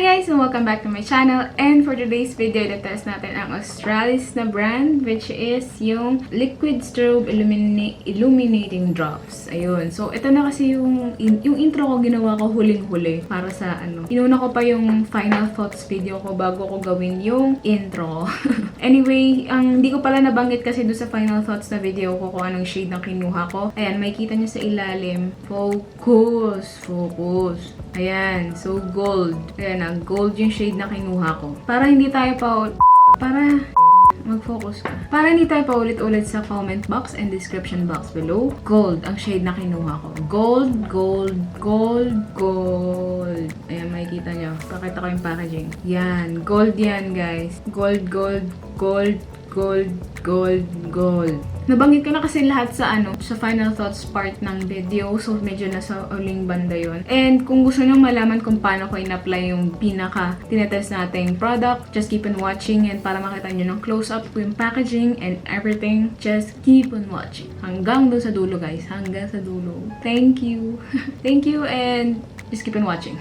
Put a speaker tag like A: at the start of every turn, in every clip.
A: Hi guys! And welcome back to my channel. And for today's video, i-test natin ang Australis na brand, which is yung Liquid Strobe Illuminating Drops. Ayun. So, ito na kasi yung intro ko ginawa ko huling-huli para sa inuna ko pa yung final thoughts video ko bago ko gawin yung intro. Anyway, hindi ko pala nabanggit kasi doon sa final thoughts na video ko kung anong shade na kinuha ko. Ayan, makikita nyo sa ilalim. Focus! Focus! Ayan. So, gold. Ayan, gold yung shade na kinuha ko. Para hindi tayo mag-focus ka. Para hindi tayo paulit-ulit sa comment box and description box below. Gold ang shade na kinuha ko. Gold, gold, gold, gold. Ayan, makikita nyo. Pakita ko yung packaging. Yan. Gold yan, guys. Gold, gold, gold, gold, gold, gold. Nabanggit ko na kasi lahat sa sa final thoughts part ng video. So, medyo nasa uling banda yun. And kung gusto nyo malaman kung paano ko in-apply yung tinetest nating product, just keep on watching. And para makita nyo ng close-up ko yung packaging and everything, just keep on watching. Hanggang doon sa dulo, guys. Hanggang sa dulo. Thank you. Thank you and just keep on watching.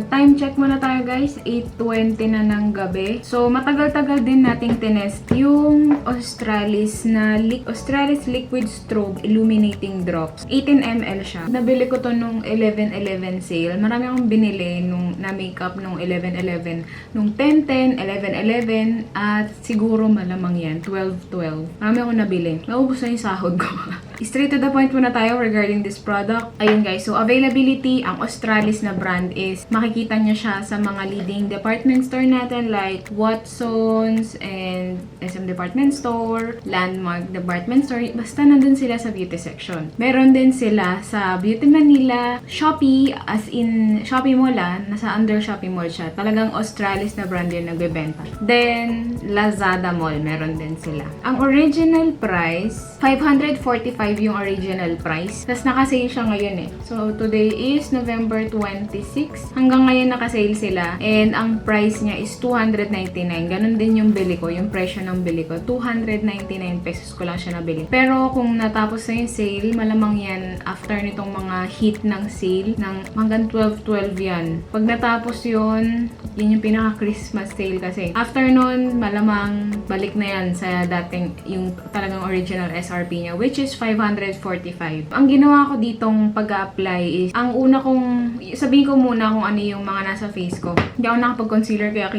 A: Time check muna tayo guys, 8:20 na ng gabi. So, matagal-tagal din nating tinest yung Australis Liquid Strobe Illuminating Drops. 18 ml siya. Nabili ko to nung 11/11 sale. Marami akong binili na makeup nung 11/11. Nung 10/10, 11/11, at siguro malamang yan, 12/12. Marami akong nabili. Naubos na yung sahod ko. Straight to the point muna tayo regarding this product. Ayun guys, so availability, ang Australis na brand is makikita nyo siya sa mga leading department store natin like Watsons and SM Department Store, Landmark Department Store. Basta nandun sila sa beauty section. Meron din sila sa Beauty Manila, Shopee, as in Shopee Mall nasa under Shopee Mall siya. Talagang Australis na brand yun nagbebenta. Then, Lazada Mall, meron din sila. Ang original price, 545 yung original price. Tapos naka-sale siya ngayon eh. So, today is November 26. Hanggang ngayon naka-sale sila. And ang price niya is 299. Ganon din yung bili ko. Yung presyo ng bili ko. 299 pesos ko lang siya nabili. Pero kung natapos na yung sale, malamang yan after nitong mga hit ng sale. Hanggang 12/12 yan. Pag natapos yun yung pinaka-Christmas sale kasi. After nun, malamang balik na yan sa dating yung talagang original SRP niya, which is 545. Ang ginawa ko ditong pag-apply is, ang una kong, sabihin ko muna kung ano yung mga nasa face ko. Hindi ako nakapag-concealer concealer kaya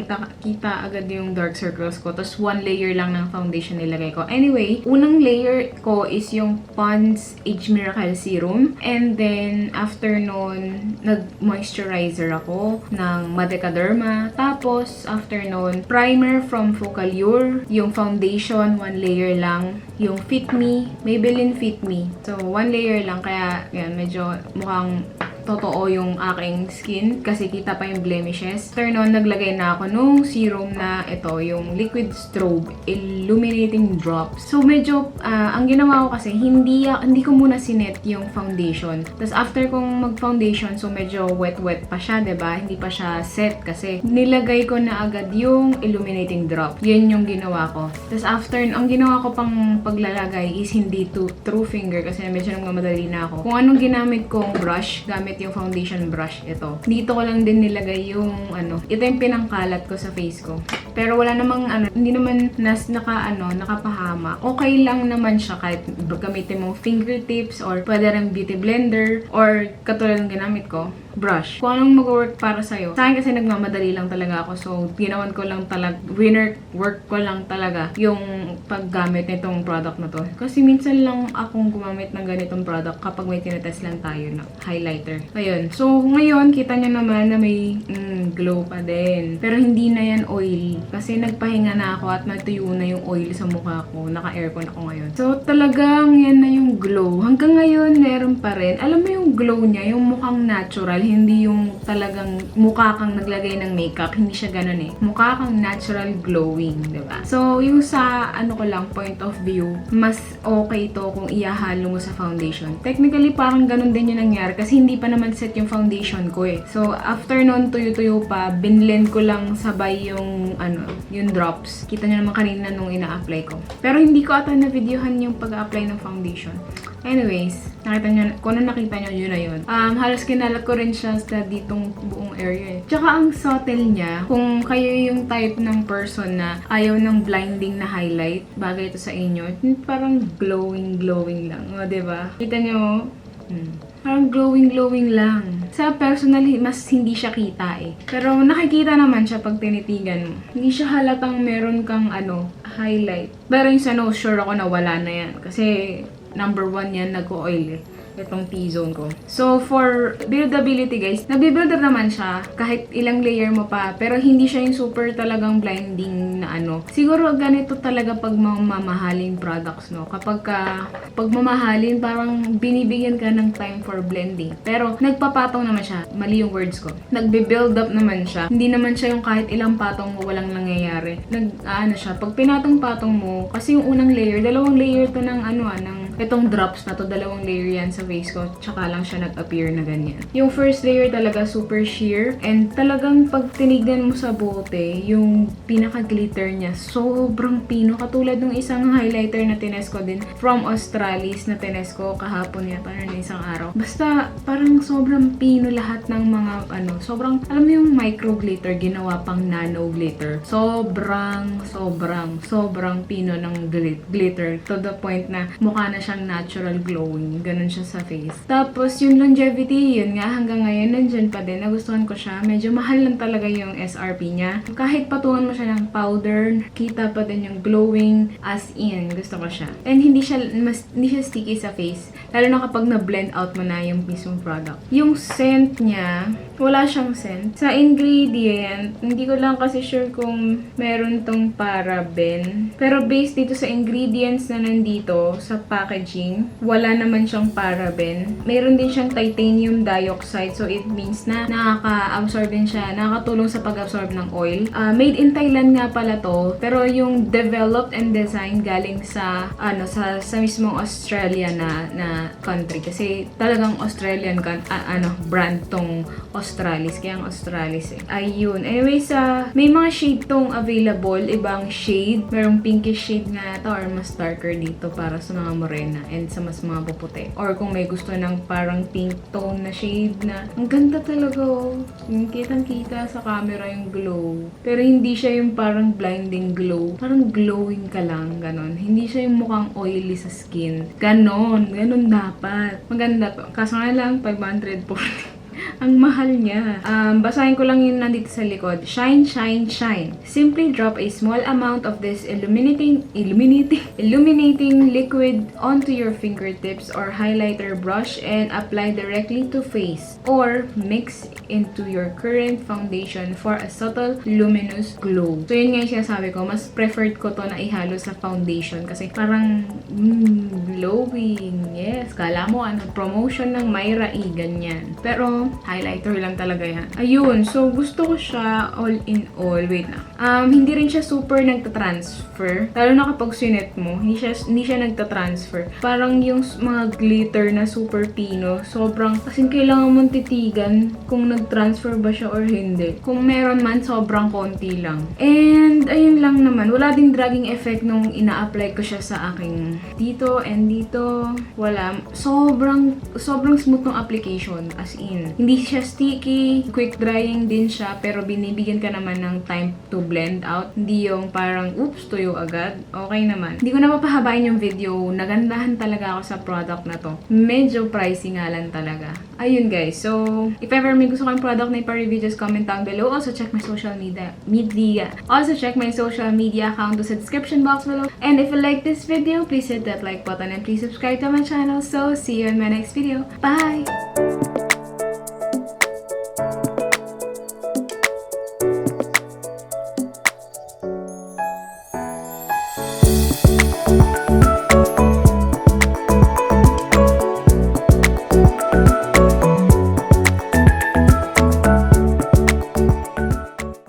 A: kita agad yung dark circles ko. Tapos 1 layer lang ng foundation nilagay ko. Anyway, unang layer ko is yung Pond's Age Miracle Serum. And then, after nun, nag-moisturizer ako ng Madecaderma. Tapos, after nun, primer from Focallure. Yung foundation, 1 layer lang. Yung Fit Me, Maybelline Fit Me. So, 1 layer lang. Kaya, yan, medyo mukhang totoo yung aking skin kasi kita pa yung blemishes. After nun, naglagay na ako nung serum na ito, yung Liquid Strobe Illuminating Drops. So, medyo, ang ginawa ko kasi, hindi ko muna sinet yung foundation. Tapos, after kong mag-foundation, so medyo wet-wet pa siya, diba? Hindi pa siya set kasi nilagay ko na agad yung Illuminating Drop. Yan yung ginawa ko. Tapos, after, ang ginawa ko pang paglalagay is hindi true finger kasi medyo nagmamadali na ako. Kung anong ginamit kong brush, gamit yung foundation brush ito. Dito ko lang din nilagay yung ito yung pinangkalat ko sa face ko. Pero wala namang hindi naman nakapahama. Okay lang naman siya kahit gamitin mo fingertips or pwede rin beauty blender or katulad ng ginamit ko, brush. Kung anong mag-work para sa'yo. Sa akin kasi nagmamadali lang talaga ako. So, ginawan ko lang talaga, work ko lang talaga yung paggamit nitong product na to. Kasi minsan lang akong gumamit ng ganitong product kapag may tinetest lang tayo na highlighter. Ayun. So, ngayon, kita nyo naman na may glow pa din. Pero hindi na yan oily. Kasi nagpahinga na ako at natuyo na yung oil sa mukha ko. Naka-aircon ako ngayon. So, talagang yan na yung glow. Hanggang ngayon, meron pa rin. Alam mo yung glow niya, yung mukhang natural. Hindi yung talagang mukha kang naglagay ng makeup. Hindi siya ganun eh. Mukha kang natural glowing, diba? So, yung sa, ko lang, point of view, mas okay to kung ihahalo mo sa foundation. Technically, parang ganun din yung nangyari kasi hindi pa naman set yung foundation ko eh. So, after nun, tuyo-tuyo pa, binlend ko lang sabay yung, yung drops. Kita nyo naman kanina nung ina-apply ko. Pero hindi ko ata na-videohan yung pag-apply ng foundation. Anyways, nakita nyo, kung ano nakita nyo, yun na yun. Halos kinalat ko rin siya sa ditong buong area eh. Tsaka ang subtle niya, kung kayo yung type ng person na ayaw ng blinding na highlight, bagay ito sa inyo, parang glowing lang. O, diba? Kita nyo, parang glowing lang. Sa personally, mas hindi siya kita eh. Pero nakikita naman siya pag tinitigan mo. Hindi siya halatang meron kang highlight. Pero yung sa nose, sure ako na wala na yan. Kasi number 1 yan, nag-oil eh. Itong T-zone ko. So, for buildability guys, nabibuild up naman siya kahit ilang layer mo pa. Pero hindi siya yung super talagang blinding na Siguro ganito talaga pag mamahaling products, no? Kapag pag mamahalin, parang binibigyan ka ng time for blending. Pero, nagpapatong naman siya. Mali yung words ko. Nagbe-build up naman siya. Hindi naman siya yung kahit ilang patong mo, walang nangyayari. Siya. Pag pinatong-patong mo, kasi yung unang layer, 2 layer to ng itong drops na to, 2 layer yan sa face ko, tsaka lang siya nag-appear na ganyan. Yung first layer talaga super sheer, and talagang pag tinignan mo sa bote, yung pinaka-glitter niya, sobrang pino. Katulad ng isang highlighter na tinest ko din from Australis na tinest ko kahapon yata na isang araw. Basta parang sobrang pino lahat ng mga sobrang, alam mo yung micro glitter, ginawa pang nano glitter. Sobrang pino ng glitter to the point na mukha na siyang natural glowing. Ganun siya sa face. Tapos, yung longevity, yun nga, hanggang ngayon, nandyan pa din. Nagustuhan ko siya. Medyo mahal lang talaga yung SRP niya. Kahit patungan mo siya ng powder, kita pa din yung glowing, as in, gusto ko siya. And hindi siya sticky sa face. Lalo na kapag na-blend out mo na yung mismong product. Yung scent niya, wala siyang scent. Sa ingredient, hindi ko lang kasi sure kung meron tong paraben. Pero based dito sa ingredients na nandito, sa packaging, wala naman siyang paraben. Meron din siyang titanium dioxide, so it means na nakaka-absorb din siya, nakakatulong sa pag-absorb ng oil. Made in Thailand nga pala to, pero yung developed and designed galing sa sa mismong Australia na country, kasi talagang Australian brand tong Australis, kaya ang Australis eh. Ayun. Anyways, may mga shade tong available, ibang shade. Merong pinkish shade nga ito or mas darker dito para sa mga morena and sa mas mga puputi. Or kung may gusto ng parang pink tone na shade na ang ganda talaga oh. Yung kitang-kita sa camera yung glow. Pero hindi siya yung parang blinding glow. Parang glowing ka lang, ganon. Hindi siya yung mukhang oily sa skin. Ganon dapat. Maganda to. Kaso nga lang, 540. Ang mahal niya. Basahin ko lang yung nandito sa likod. Shine, shine, shine. Simply drop a small amount of this illuminating liquid onto your fingertips or highlighter brush and apply directly to face or mix into your current foundation for a subtle luminous glow. So yun nga yung sinasabi ko, mas preferred ko to na ihalo sa foundation kasi parang glowing. Yes, kala mo promotion ng Myra E, ganyan. Pero highlighter lang talaga yan. Ayun, so gusto ko siya all in all. Wait na. Hindi rin siya super nagtatransfer. Lalo na kapag sinet mo, hindi siya nagtatransfer. Parang yung mga glitter na super pino, sobrang, kasing kailangan mong titigan kung nag-transfer ba siya or hindi. Kung meron man, sobrang konti lang. And, ayun lang naman. Wala ding dragging effect nung ina-apply ko siya sa aking dito and dito. Wala. Sobrang smooth ng application. As in, hindi siya sticky. Quick drying din siya, pero binibigyan ka naman ng time to blend out. Hindi yung parang, oops, tuyo agad. Okay naman. Hindi ko na mapahabain yung video. Nagandahan talaga ako sa product na to. Medyo pricey nga lang talaga. Ayun guys. So, if ever may gusto kayong product na ipa-review, just comment down below. Also, check my social media. Also, check my social media account to sa description box below. And if you like this video, please hit that like button and please subscribe to my channel. So, see you in my next video. Bye!